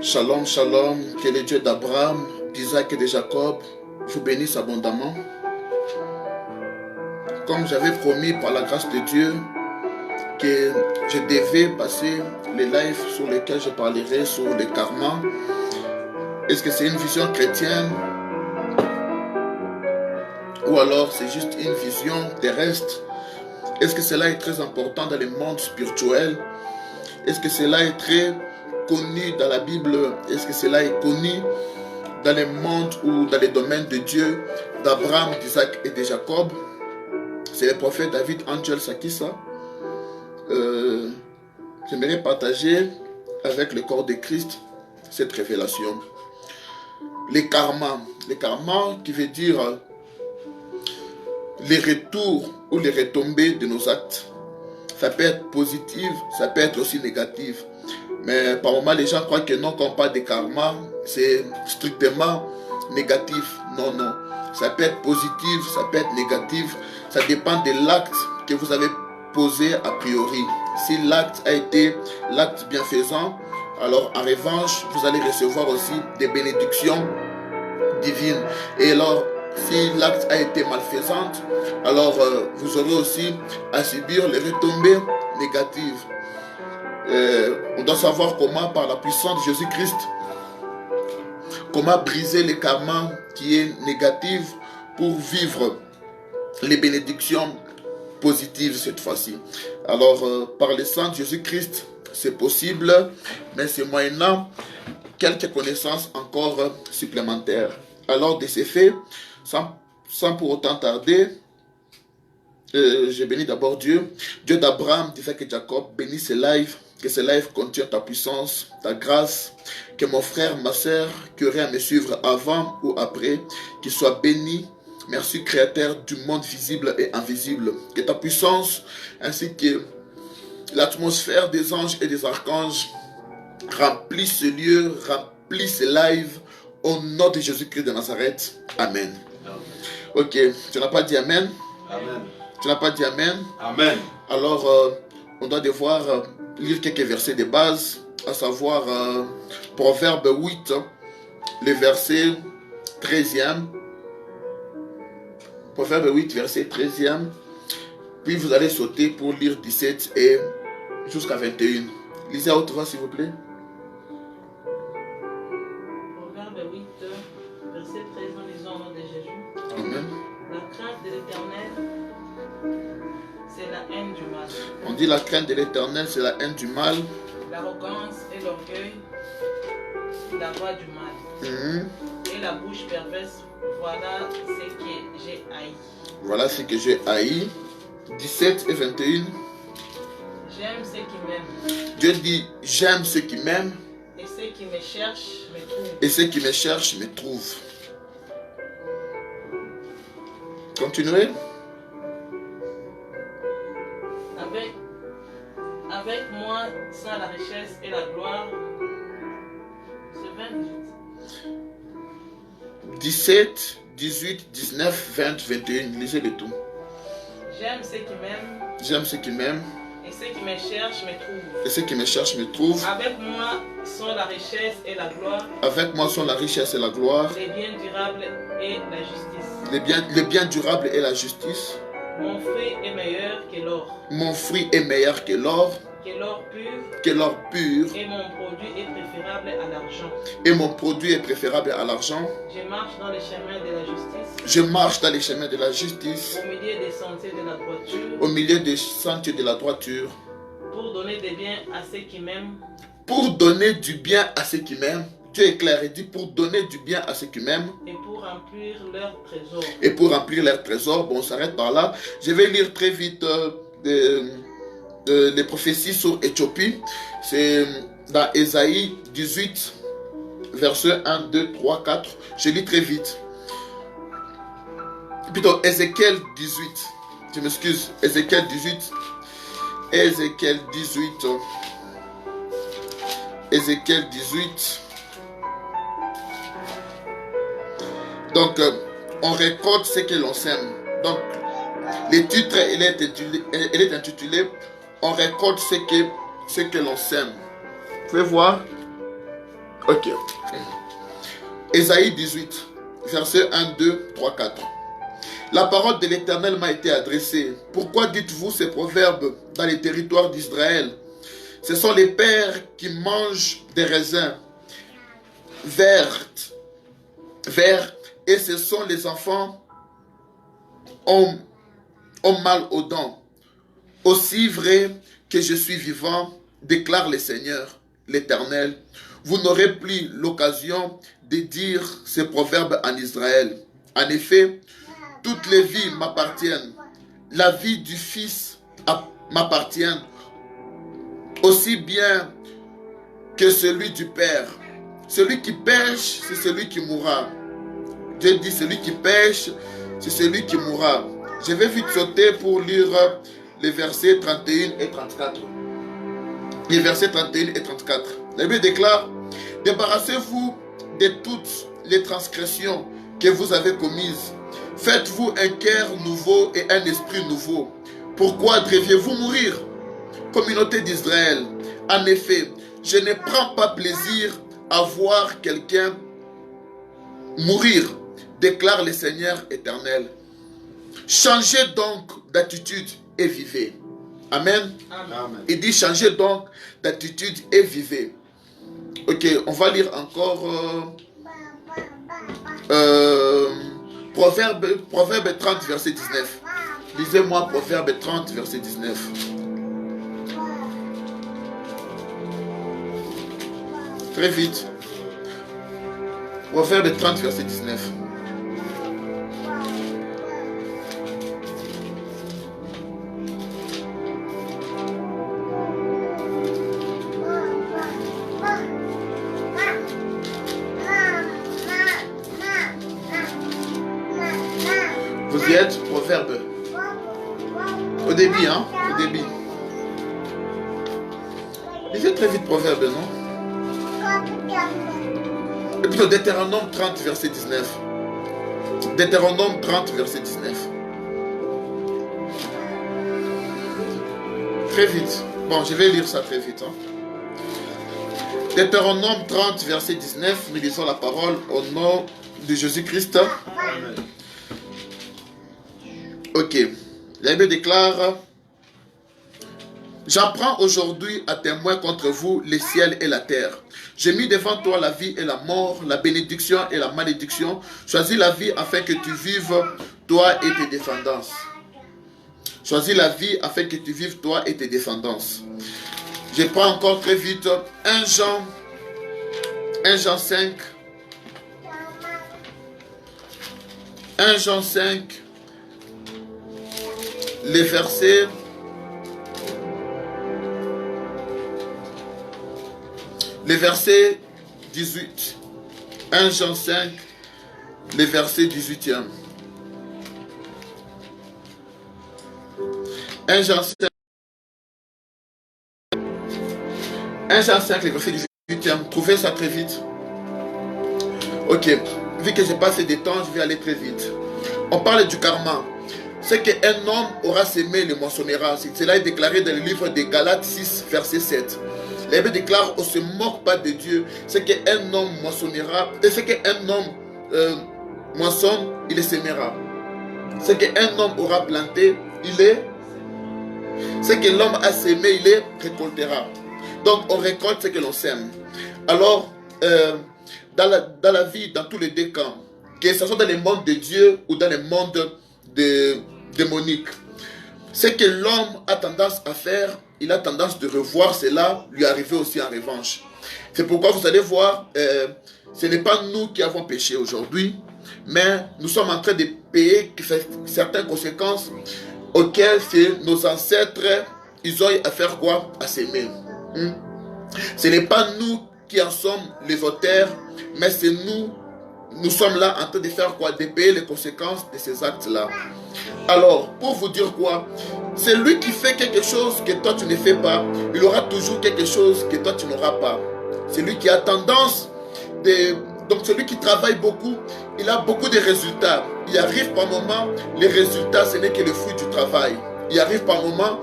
Shalom, shalom, que le Dieu d'Abraham, d'Isaac et de Jacob vous bénisse abondamment. Comme j'avais promis par la grâce de Dieu que je devais passer les lives sur lesquels je parlerai sur le karma. Est-ce que c'est une vision chrétienne ou alors c'est juste une vision terrestre? Est-ce que cela est très important dans le monde spirituel? Est-ce que cela est très connu dans la Bible? Est-ce que cela est connu dans le monde ou dans les domaines de Dieu, d'Abraham, d'Isaac et de Jacob? C'est le prophète David Angel Sakissa. J'aimerais partager avec le corps de Christ cette révélation. Les karma qui veut dire les retours ou les retombées de nos actes. Ça peut être positif, ça peut être aussi négatif. Mais par moments, les gens croient que non, quand on parle de karma, c'est strictement négatif. Non, non. Ça peut être positif, ça peut être négatif. Ça dépend de l'acte que vous avez posé a priori. Si l'acte a été l'acte bienfaisant, alors en revanche, vous allez recevoir aussi des bénédictions divines. Et alors, si l'acte a été malfaisant, alors vous aurez aussi à subir les retombées négatives. On doit savoir comment, par la puissance de Jésus-Christ, comment briser le karma qui est négatif pour vivre les bénédictions positives cette fois-ci. Alors, par le sang de Jésus-Christ, c'est possible, mais c'est moyennant quelques connaissances encore supplémentaires. Alors, de ces faits, sans pour autant tarder, je bénis d'abord Dieu d'Abraham, d'Isaac et Jacob. Bénis ce live, que ce live contienne ta puissance, ta grâce, que mon frère, ma soeur, qui aurait à me suivre avant ou après, qu'il soit béni. Merci Créateur du monde visible et invisible. Que ta puissance ainsi que l'atmosphère des anges et des archanges remplissent ce lieu, remplissent ce live au nom de Jésus-Christ de Nazareth. Amen. Ok, tu n'as pas dit Amen? Amen. Tu n'as pas dit Amen? Amen. Alors, on doit devoir lire quelques versets de base, à savoir Proverbe 8, le verset 13e. Proverbe 8, verset 13e. Puis vous allez sauter pour lire 17 et jusqu'à 21. Lisez à haute voix, s'il vous plaît. Proverbe 8, verset 13, nous lisons au nom de Jésus. Amen. La crainte de l'Éternel, c'est la haine du mal. On dit la crainte de l'Éternel, c'est la haine du mal. L'arrogance et l'orgueil, la voie du mal. Et la bouche perverse, voilà ce que j'ai haï. Voilà ce que j'ai haï. 17 et 21. J'aime ceux qui m'aiment. Dieu dit, j'aime ceux qui m'aiment. Et ceux qui me cherchent me trouvent. Et ceux qui me cherchent me trouvent. Continuez. Avec moi, sans la richesse et la gloire. C'est 28. 17, 18, 19, 20, 21. Lisez le tout. J'aime ceux qui m'aiment. J'aime ceux qui m'aiment. Et ceux qui me cherchent me trouvent. Et ceux qui me cherchent me trouvent. Avec moi sont la richesse et la gloire. Avec moi sont la richesse et la gloire. Les biens durables et la justice. Les biens durables et la justice. Mon fruit est meilleur que l'or. Mon fruit est meilleur que l'or. Que l'or pur. Que l'or pur. Et mon produit est préférable à l'argent. Et mon produit est préférable à l'argent. Je marche dans les chemins de la justice. Je marche dans les chemins de la justice. Au milieu des sentiers de la droiture. Au milieu des sentiers de la droiture. Pour donner des biens à ceux qui m'aiment. Pour donner du bien à ceux qui m'aiment. Dieu est clair, il dit pour donner du bien à ceux qui m'aiment. Et pour remplir leurs trésors. Et pour remplir leurs trésors. Bon, on s'arrête par là. Je vais lire très vite les prophéties sur Éthiopie. C'est dans Ésaïe 18, versets 1, 2, 3, 4. Je lis très vite. Plutôt Ézéchiel 18. Je m'excuse. Ézéchiel 18. Ézéchiel 18. Ézéchiel 18. Donc, on récolte ce que l'on sème. Donc, le titre, il est intitulé On récolte ce que l'on sème. Vous pouvez voir. Ok. Ésaïe 18, versets 1, 2, 3, 4. La parole de l'Éternel m'a été adressée. Pourquoi dites-vous ces proverbes dans les territoires d'Israël? Ce sont les pères qui mangent des raisins verts, et ce sont les enfants ont mal aux dents. Aussi vrai que je suis vivant, déclare le Seigneur, l'Éternel, vous n'aurez plus l'occasion de dire ces proverbes en Israël. En effet, toutes les vies m'appartiennent. La vie du Fils m'appartient aussi bien que celui du Père. Celui qui pêche, c'est celui qui mourra. Dieu dit, celui qui pêche, c'est celui qui mourra. Je vais vite sauter pour lire les versets 31 et 34. Les versets 31 et 34. La Bible déclare, débarrassez-vous de toutes les transgressions que vous avez commises. Faites-vous un cœur nouveau et un esprit nouveau. Pourquoi deviez-vous mourir, communauté d'Israël? En effet, je ne prends pas plaisir à voir quelqu'un mourir, déclare le Seigneur éternel. Changez donc d'attitude et vivez. Amen. Amen. Il dit changez donc d'attitude et vivez. Ok, on va lire encore Proverbe 30, verset 19. Lisez-moi Proverbe 30, verset 19. Très vite. Proverbe 30, verset 19. Vous y êtes, Proverbe. Au début, hein? Au début. Lisez très vite Proverbe, non? Et plutôt Deutéronome 30, verset 19. Deutéronome 30, verset 19. Très vite. Bon, je vais lire ça très vite. Hein. Deutéronome 30, verset 19. Nous lisons la parole au nom de Jésus-Christ. Amen. Ok. La Bible déclare: j'apprends aujourd'hui à témoin contre vous les ciels et la terre. J'ai mis devant toi la vie et la mort, la bénédiction et la malédiction. Choisis la vie afin que tu vives, toi et tes descendances. Choisis la vie afin que tu vives, toi et tes descendances. Je prends encore très vite 1 Jean 5. 1 Jean 5. Les versets 18. 1 Jean 5, les versets 18e. 1 Jean 5, les versets 18e. Trouvez ça très vite. Ok, vu que j'ai passé des temps, je vais aller très vite. On parle du karma. C'est qu'un homme aura semé, le moissonnera. Cela est déclaré dans le livre de Galates 6, verset 7. La Bible déclare, on ne se moque pas de Dieu. C'est qu'un homme moissonnera. Et c'est qu'un homme moissonne, il le sémera. C'est qu'un homme aura planté, il est. C'est que l'homme a sémé, il les récoltera. Donc on récolte ce que l'on sème. Alors, dans la vie, dans tous les deux camps, que ce soit dans le monde de Dieu ou dans le monde démonique, ce que l'homme a tendance à faire, il a tendance de revoir cela lui arriver aussi en revanche. C'est pourquoi vous allez voir, ce n'est pas nous qui avons péché aujourd'hui, mais nous sommes en train de payer certaines conséquences auxquelles nos ancêtres, ils ont à faire quoi? À s'aimer. Ce n'est pas nous qui en sommes les auteurs, mais c'est nous sommes là en train de faire quoi? De payer les conséquences de ces actes-là. Alors, pour vous dire quoi? C'est lui qui fait quelque chose que toi tu ne fais pas. Il aura toujours quelque chose que toi tu n'auras pas. C'est lui qui a tendance de... Donc celui qui travaille beaucoup, il a beaucoup de résultats. Il arrive par moment, les résultats ce n'est que le fruit du travail. Il arrive par moment,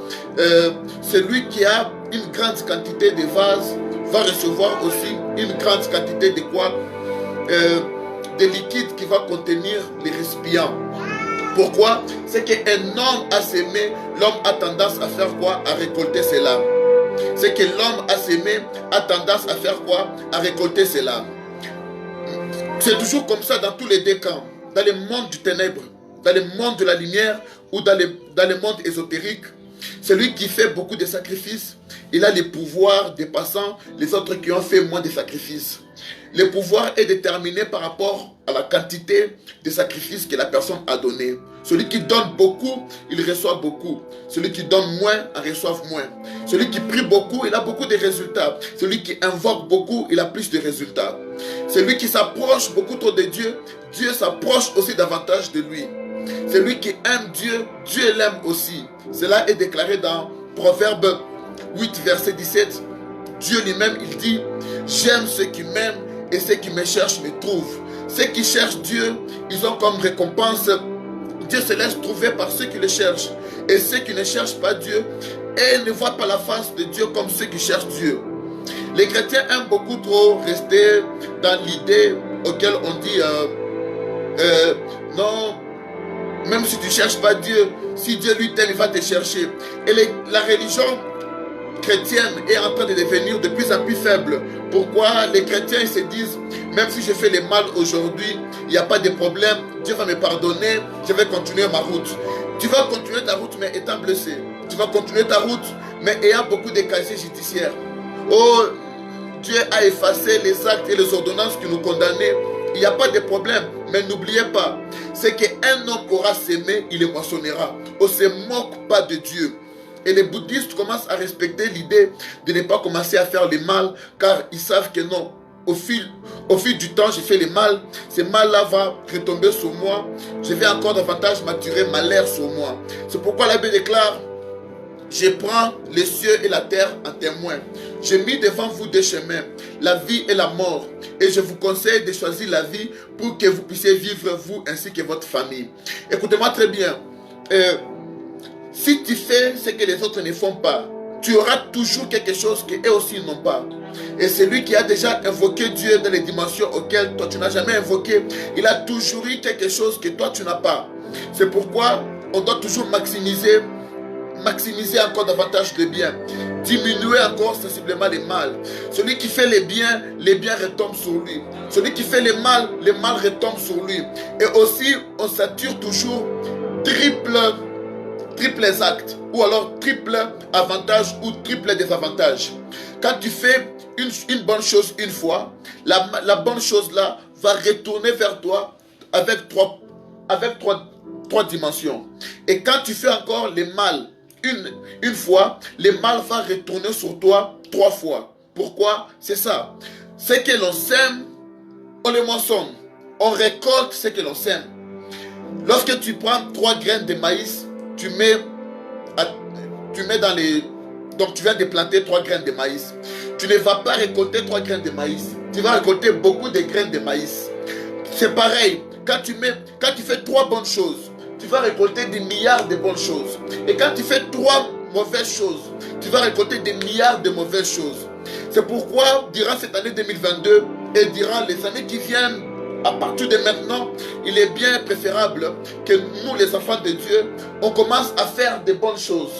celui qui a une grande quantité de vases, va recevoir aussi une grande quantité de quoi? De liquide qui va contenir les récipients. Pourquoi? C'est qu'un homme a semé, l'homme a tendance à faire quoi? À récolter cela. C'est que l'homme a semé, a tendance à faire quoi? À récolter cela. C'est toujours comme ça dans tous les deux camps. Dans le monde du ténèbre, dans le monde de la lumière ou dans le monde ésotérique, celui qui fait beaucoup de sacrifices, il a les pouvoirs dépassant les autres qui ont fait moins de sacrifices. Le pouvoir est déterminé par rapport à la quantité de sacrifices que la personne a donné. Celui qui donne beaucoup, il reçoit beaucoup. Celui qui donne moins, en reçoit moins. Celui qui prie beaucoup, il a beaucoup de résultats. Celui qui invoque beaucoup, il a plus de résultats. Celui qui s'approche beaucoup trop de Dieu, Dieu s'approche aussi davantage de lui. Celui qui aime Dieu, Dieu l'aime aussi. Cela est déclaré dans Proverbe 8, verset 17. Dieu lui-même, il dit, j'aime ceux qui m'aiment et ceux qui me cherchent me trouvent. Ceux qui cherchent Dieu, ils ont comme récompense, Dieu se laisse trouver par ceux qui le cherchent. Et ceux qui ne cherchent pas Dieu, et ne voient pas la face de Dieu comme ceux qui cherchent Dieu. Les chrétiens aiment beaucoup trop rester dans l'idée auquel on dit, non, même si tu ne cherches pas Dieu, si Dieu lui t'aime, il va te chercher. Et la religion chrétienne est en train de devenir de plus en plus faible. Pourquoi? Les chrétiens ils se disent, même si je fais le mal aujourd'hui, il n'y a pas de problème, Dieu va me pardonner, je vais continuer ma route. Tu vas continuer ta route mais étant blessé. Tu vas continuer ta route mais ayant beaucoup de casiers judiciaires. Oh, Dieu a effacé les actes et les ordonnances qui nous condamnaient. Il n'y a pas de problème, mais n'oubliez pas, c'est qu'un homme aura semé, il le moissonnera. On ne se moque pas de Dieu. Et les bouddhistes commencent à respecter l'idée de ne pas commencer à faire le mal, car ils savent que non, au fil du temps, j'ai fait le mal, ce mal-là va retomber sur moi, je vais encore davantage m'attirer malheur sur moi. C'est pourquoi l'abbé déclare, je prends les cieux et la terre en témoin. J'ai mis devant vous deux chemins, la vie et la mort. Et je vous conseille de choisir la vie pour que vous puissiez vivre vous ainsi que votre famille. Écoutez-moi très bien. Si tu fais ce que les autres ne font pas, tu auras toujours quelque chose qu'eux aussi n'ont pas. Et celui qui a déjà invoqué Dieu dans les dimensions auxquelles toi tu n'as jamais invoqué, il a toujours eu quelque chose que toi tu n'as pas. C'est pourquoi on doit toujours maximiser encore davantage le bien, diminuer encore sensiblement le mal. Celui qui fait les biens retombent sur lui. Celui qui fait le mal retombe sur lui. Et aussi, on s'attire toujours triples actes, ou alors triple avantage ou triple désavantage. Quand tu fais une bonne chose une fois, la bonne chose là va retourner vers toi avec trois dimensions. Et quand tu fais encore le mal une fois, le mal va retourner sur toi 3 fois. Pourquoi? C'est ça. Ce que l'on sème, on le moissonne. On récolte ce que l'on sème. Lorsque tu prends 3 graines de maïs, tu mets dans les... Donc tu viens de planter 3 graines de maïs. Tu ne vas pas récolter 3 graines de maïs. Tu vas récolter beaucoup de graines de maïs. C'est pareil. Quand tu fais 3 bonnes choses, tu vas récolter des milliards de bonnes choses. Et quand tu fais 3 mauvaises choses, tu vas récolter des milliards de mauvaises choses. C'est pourquoi, durant cette année 2022 et durant les années qui viennent, à partir de maintenant, il est bien préférable que nous, les enfants de Dieu, on commence à faire de bonnes choses.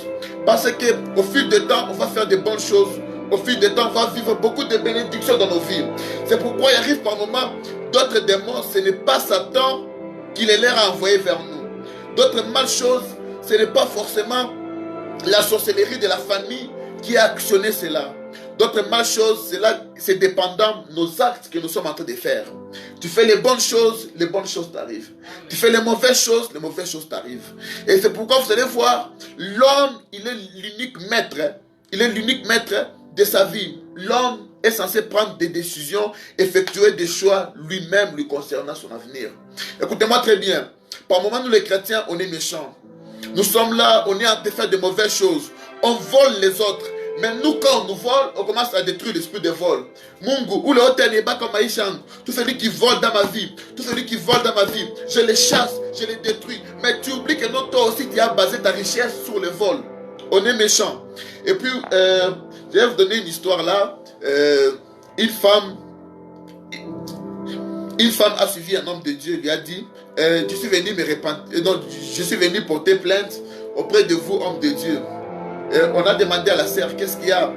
Parce qu'au fil du temps, on va faire de bonnes choses. Au fil du temps, on va vivre beaucoup de bénédictions dans nos vies. C'est pourquoi il arrive par moments d'autres démons, ce n'est pas Satan qui les leur a envoyés vers nous. D'autres mal choses, ce n'est pas forcément la sorcellerie de la famille qui a actionné cela. D'autres mal choses, c'est dépendant de nos actes que nous sommes en train de faire. Tu fais les bonnes choses t'arrivent. Tu fais les mauvaises choses t'arrivent. Et c'est pourquoi vous allez voir, l'homme, il est l'unique maître. Il est l'unique maître de sa vie. L'homme est censé prendre des décisions, effectuer des choix lui-même lui concernant son avenir. Écoutez-moi très bien. Par moments, nous les chrétiens, on est méchants. Nous sommes là, on est en train de faire de mauvaises choses. On vole les autres. Mais nous, quand on nous vole, on commence à détruire l'esprit de vol. Mungu, ou le hôtel n'est pas comme Maïchan. Tout celui qui vole dans ma vie, je les chasse, je les détruis. Mais tu oublies que non, toi aussi, tu as basé ta richesse sur le vol. On est méchant. Et puis, je vais vous donner une histoire là. une femme a suivi un homme de Dieu, lui a dit, je suis venu me repentir, donc je suis venu porter plainte auprès de vous, homme de Dieu. On a demandé à la sœur, qu'est-ce qu'il y a?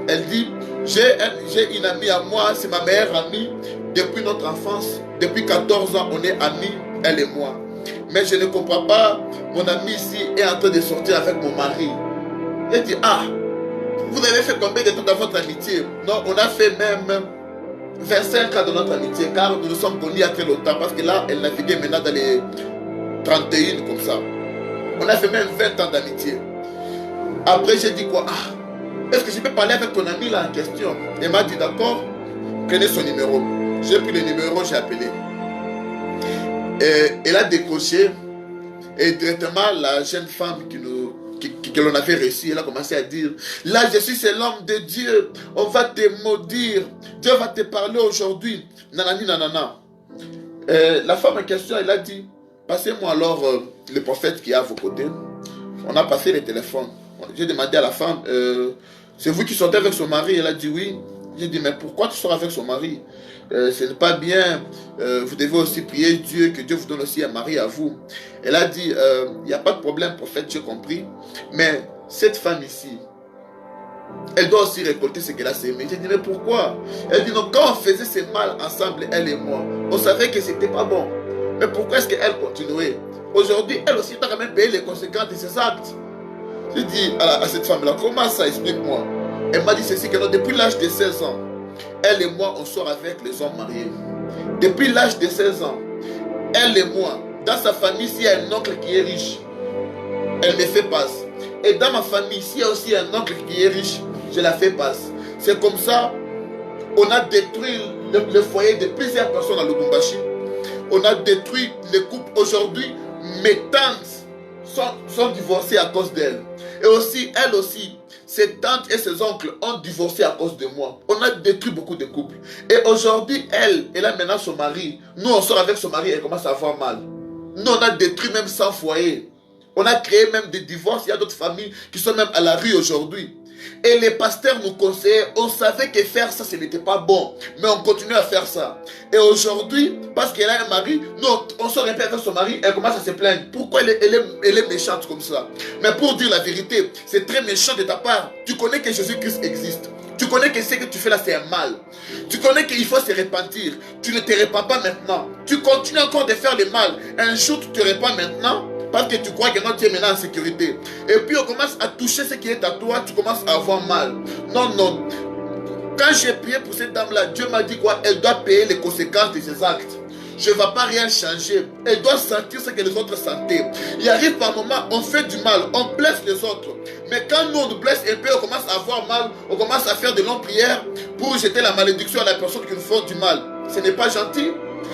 Elle dit, j'ai une amie à moi, c'est ma meilleure amie, depuis notre enfance, depuis 14 ans, on est amis, elle et moi. Mais je ne comprends pas, mon amie ici est en train de sortir avec mon mari. Elle dit, ah, vous avez fait combien de temps dans votre amitié? Non, on a fait même 25 ans de notre amitié, car nous nous sommes connus il y a très longtemps, parce que là, elle naviguait maintenant dans les 31 comme ça. On a fait même 20 ans d'amitié. Après, j'ai dit quoi? Ah, est-ce que je peux parler avec ton ami là en question? Elle m'a dit d'accord, prenez son numéro. J'ai pris le numéro, j'ai appelé. Et elle a décroché. Et directement, la jeune femme que l'on avait reçue, elle a commencé à dire, là je suis c'est l'homme de Dieu, on va te maudire, Dieu va te parler aujourd'hui. Nanani nanana. La femme en question, elle a dit, passez-moi alors le prophète qui est à vos côtés. On a passé le téléphone. J'ai demandé à la femme, c'est vous qui sortez avec son mari? Elle a dit oui. J'ai dit, mais pourquoi tu sors avec son mari? Ce n'est pas bien. Vous devez aussi prier Dieu, que Dieu vous donne aussi un mari à vous. Elle a dit, il n'y a pas de problème, prophète, j'ai compris. Mais cette femme ici, elle doit aussi récolter ce qu'elle a sémé. J'ai dit, mais pourquoi? Elle dit, non, quand on faisait ce mal ensemble, elle et moi, on savait que c'était pas bon. Mais pourquoi est-ce qu'elle continuait? Aujourd'hui, elle aussi doit quand même payer les conséquences de ses actes. J'ai dit à cette femme-là, comment ça, explique-moi? Elle m'a dit ceci, que non, depuis l'âge de 16 ans, elle et moi, on sort avec les hommes mariés. Depuis l'âge de 16 ans, elle et moi, dans sa famille, s'il y a un oncle qui est riche, elle me fait passe. Et dans ma famille, s'il y a aussi un oncle qui est riche, je la fais passe. C'est comme ça, on a détruit le foyer de plusieurs personnes à Lubumbashi. On a détruit les couples. Aujourd'hui, mes tantes sont divorcées à cause d'elle. Et aussi, elle aussi, ses tantes et ses oncles ont divorcé à cause de moi. On a détruit beaucoup de couples. Et aujourd'hui, elle a maintenant son mari. Nous, on sort avec son mari et elle commence à avoir mal. Nous, on a détruit même 100 foyers. On a créé même des divorces. Il y a d'autres familles qui sont même à la rue aujourd'hui. Et les pasteurs nous conseillaient, on savait que faire ça, ce n'était pas bon. Mais on continue à faire ça. Et aujourd'hui, parce qu'elle a un mari, nous, on sort un peu avec son mari, elle commence à se plaindre. Pourquoi elle est méchante comme ça? Mais pour dire la vérité, c'est très méchant de ta part. Tu connais que Jésus-Christ existe. Tu connais que ce que tu fais là, c'est un mal. Tu connais qu'il faut se repentir. Tu ne te repens pas maintenant. Tu continues encore de faire le mal. Un jour, tu te repens maintenant. Parce que tu crois que non, tu es maintenant en sécurité. Et puis on commence à toucher ce qui est à toi, tu commences à avoir mal. Non, non. Quand j'ai prié pour cette dame-là, Dieu m'a dit quoi? Elle doit payer les conséquences de ses actes. Je ne vais pas rien changer. Elle doit sentir ce que les autres sentaient. Il arrive par moment, on fait du mal, on blesse les autres. Mais quand nous on nous blesse et puis on commence à avoir mal, on commence à faire de longues prières pour jeter la malédiction à la personne qui nous fait du mal. Ce n'est pas gentil.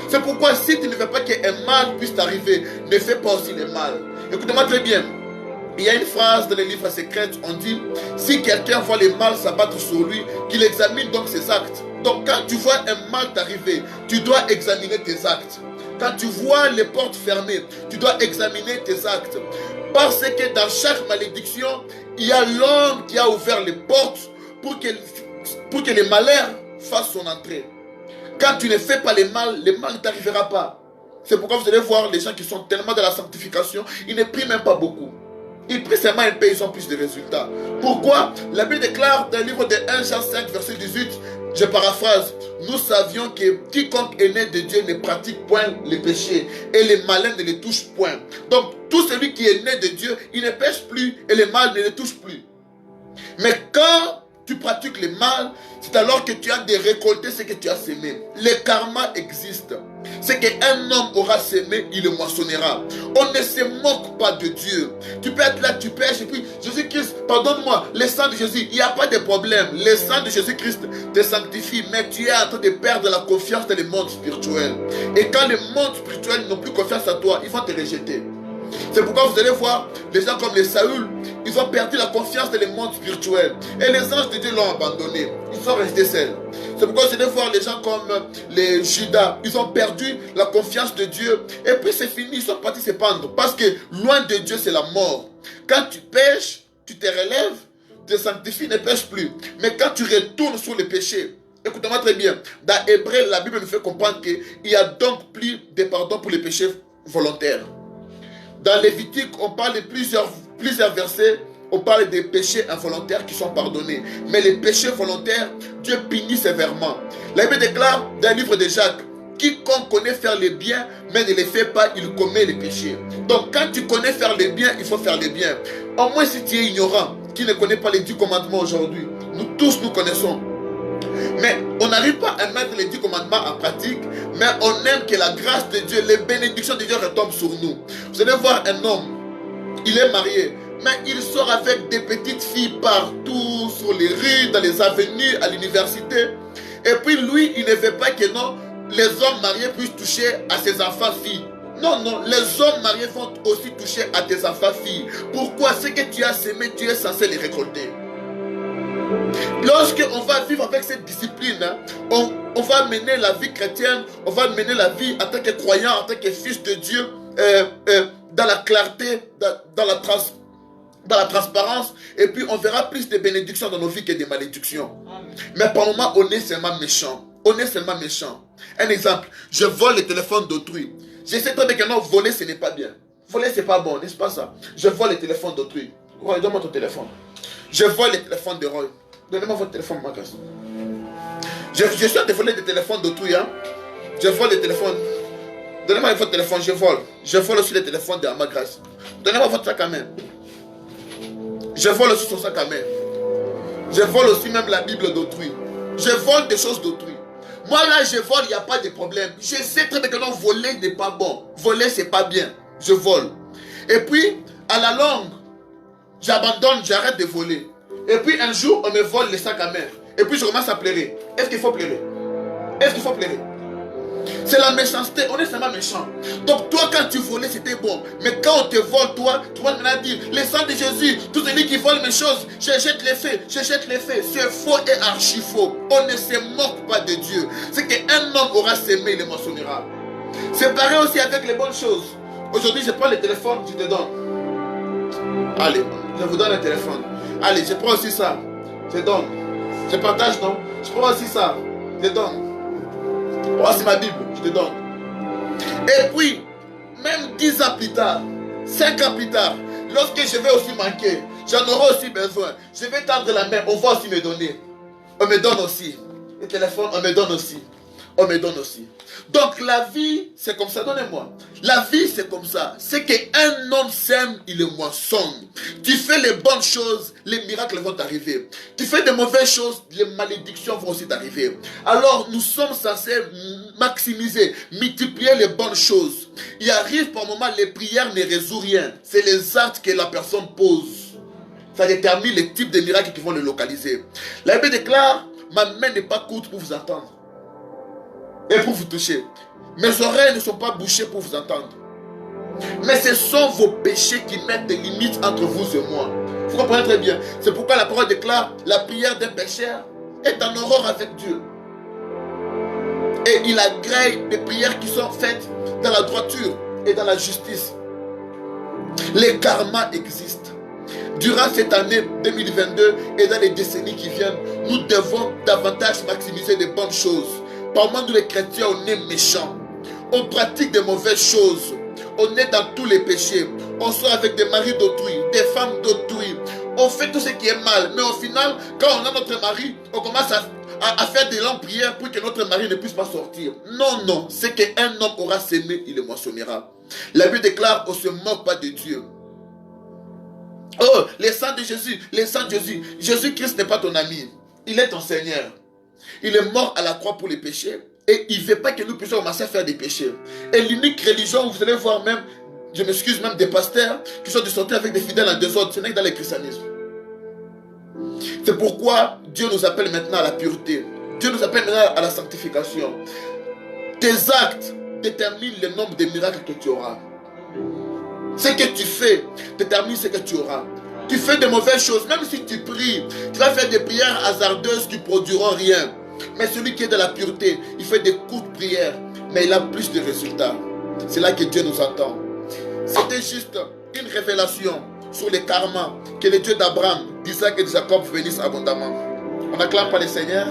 C'est pourquoi si tu ne veux pas qu'un mal puisse t'arriver, ne fais pas aussi le mal. Écoutez-moi très bien. Il y a une phrase dans les livres secrets, on dit, si quelqu'un voit le mal s'abattre sur lui, qu'il examine donc ses actes. Donc quand tu vois un mal t'arriver, tu dois examiner tes actes. Quand tu vois les portes fermées, tu dois examiner tes actes. Parce que dans chaque malédiction, il y a l'homme qui a ouvert les portes pour que le malheur fasse son entrée. Quand tu ne fais pas le mal ne t'arrivera pas. C'est pourquoi vous allez voir les gens qui sont tellement dans la sanctification, ils ne prient même pas beaucoup. Ils prient seulement un peu, ils ont plus de résultats. Pourquoi? La Bible déclare dans le livre de 1 Jean 5, verset 18, je paraphrase, nous savions que quiconque est né de Dieu ne pratique point les péchés et les malins ne les touchent point. Donc tout celui qui est né de Dieu, il ne pêche plus et le mal ne les touche plus. Mais quand tu pratiques le mal, c'est alors que tu as de récolter ce que tu as semé. Le karma existe. Ce qu'un homme aura semé, il le moissonnera. On ne se moque pas de Dieu. Tu peux être là, tu pêches, et puis Jésus-Christ, pardonne-moi, le sang de Jésus, il n'y a pas de problème. Le sang de Jésus-Christ te sanctifie, mais tu es en train de perdre la confiance dans le monde spirituel. Et quand le monde spirituel n'ont plus confiance en toi, ils vont te rejeter. C'est pourquoi vous allez voir des gens comme les Saül, ils ont perdu la confiance dans le monde spirituel. Et les anges de Dieu l'ont abandonné. Ils sont restés seuls. C'est pourquoi vous allez voir les gens comme les Judas, ils ont perdu la confiance de Dieu. Et puis c'est fini, ils sont partis se pendre. Parce que loin de Dieu, c'est la mort. Quand tu pêches, tu te relèves, te sanctifie, ne pêche plus. Mais quand tu retournes sur le péché, écoutez-moi très bien, dans Hébreu, la Bible nous fait comprendre qu'il y a donc plus de pardon pour les péchés volontaires. Dans Lévitique, on parle de plusieurs versets, on parle des péchés involontaires qui sont pardonnés. Mais les péchés volontaires, Dieu punit sévèrement. La Bible déclare dans le livre de Jacques, quiconque connaît faire le bien, mais ne le fait pas, il commet le péché. Donc quand tu connais faire le bien, il faut faire le bien. Au moins si tu es ignorant, qui ne connaît pas les 10 commandements aujourd'hui, nous tous nous connaissons. Mais on n'arrive pas à mettre les 10 commandements en pratique, mais on aime que la grâce de Dieu, les bénédictions de Dieu retombent sur nous. Vous allez voir un homme, il est marié, mais il sort avec des petites filles partout, sur les rues, dans les avenues, à l'université. Et puis lui, il ne veut pas que non, les hommes mariés puissent toucher à ses enfants filles. Non, non, les hommes mariés vont aussi toucher à tes enfants filles. Pourquoi? Ce que tu as semé, tu es censé les récolter. Lorsque on va vivre avec cette discipline, on va mener la vie chrétienne, on va mener la vie en tant que croyant, en tant que fils de Dieu, dans la clarté, dans la transparence, et puis on verra plus de bénédictions dans nos vies que de malédictions. Mais par moment, on est seulement méchant. On est seulement méchant. Un exemple, je vole le téléphone d'autrui. Je sais très bien que non, voler ce n'est pas bien. Voler c'est pas bon, n'est-ce pas ça? Je vole le téléphone d'autrui. Roy, donne-moi ton téléphone. Je vole le téléphone de Roy. Donnez-moi votre téléphone, ma grâce. Je suis en train de voler le téléphone d'autrui. Hein? Je vole le téléphone. Donnez-moi votre téléphone, je vole. Je vole aussi le téléphone de ma grâce. Donnez-moi votre sac à main. Je vole aussi son sac à main. Je vole aussi même la Bible d'autrui. Je vole des choses d'autrui. Moi là, je vole, il n'y a pas de problème. Je sais très bien que non, voler n'est pas bon. Voler, c'est pas bien. Je vole. Et puis, à la longue, j'abandonne, j'arrête de voler. Et puis un jour, on me vole le sac à main. Et puis je commence à pleurer. Est-ce qu'il faut pleurer? Est-ce qu'il faut pleurer? C'est la méchanceté, on est seulement méchant. Donc toi quand tu volais c'était bon. Mais quand on te vole toi, tu vas maintenant dire, le sang de Jésus, tout celui qui vole mes choses, je jette les faits, je jette les faits. C'est faux et archi faux. On ne se moque pas de Dieu. C'est qu'un homme aura semé, il le moissonnera. C'est pareil aussi avec les bonnes choses. Aujourd'hui je prends le téléphone, je te donne. Allez, je vous donne un téléphone. Allez, je prends aussi ça, je donne. Je partage, non? Je prends aussi ça, je donne. Oh, c'est ma Bible, je te donne. Et puis, même 10 ans plus tard, 5 ans plus tard, lorsque je vais aussi manquer, j'en aurai aussi besoin. Je vais tendre la main, on va aussi me donner. On me donne aussi. Le téléphone, on me donne aussi. On me donne aussi. Donc la vie, c'est comme ça, donnez-moi. La vie, c'est comme ça. C'est qu'un homme sème, il est moissonne. Tu fais les bonnes choses, les miracles vont t'arriver. Tu fais de mauvaises choses, les malédictions vont aussi t'arriver. Alors, nous sommes censés maximiser, multiplier les bonnes choses. Il arrive par moment, les prières ne résolvent rien. C'est les actes que la personne pose. Ça détermine le type de miracles qui vont le localiser. La Bible déclare, ma main n'est pas courte pour vous entendre et pour vous toucher. Mes oreilles ne sont pas bouchées pour vous entendre. Mais ce sont vos péchés qui mettent des limites entre vous et moi. Vous comprenez très bien. C'est pourquoi la parole déclare, la prière d'un pécheur est en horreur avec Dieu. Et il agrée des prières qui sont faites dans la droiture et dans la justice. Les karmas existent. Durant cette année 2022 et dans les décennies qui viennent, nous devons davantage maximiser les bonnes choses. Par moment, nous les chrétiens, on est méchants. On pratique de mauvaises choses. On est dans tous les péchés. On sort avec des maris d'autrui, des femmes d'autrui. On fait tout ce qui est mal. Mais au final, quand on a notre mari, on commence à faire des longues prières pour que notre mari ne puisse pas sortir. Non, non. C'est qu'un homme aura semé, il le moissonnera. La Bible déclare, on ne se moque pas de Dieu. Oh, le sang de Jésus, le sang de Jésus. Jésus-Christ n'est pas ton ami. Il est ton Seigneur. Il est mort à la croix pour les péchés. Et il ne veut pas que nous puissions commencer à faire des péchés. Et l'unique religion, vous allez voir même, je m'excuse, même des pasteurs qui sont sortis avec des fidèles en désordre, ce n'est que dans le christianisme. C'est pourquoi Dieu nous appelle maintenant à la pureté. Dieu nous appelle maintenant à la sanctification. Tes actes déterminent le nombre de miracles que tu auras. Ce que tu fais détermine ce que tu auras. Tu fais de mauvaises choses, même si tu pries, tu vas faire des prières hasardeuses qui ne produiront rien. Mais celui qui est de la pureté, il fait des courtes prières, mais il a plus de résultats. C'est là que Dieu nous attend. C'était juste une révélation sur les karmas que le Dieu d'Abraham, d'Isaac, d'Isaac et de Jacob bénisse abondamment. On acclame pas le Seigneur.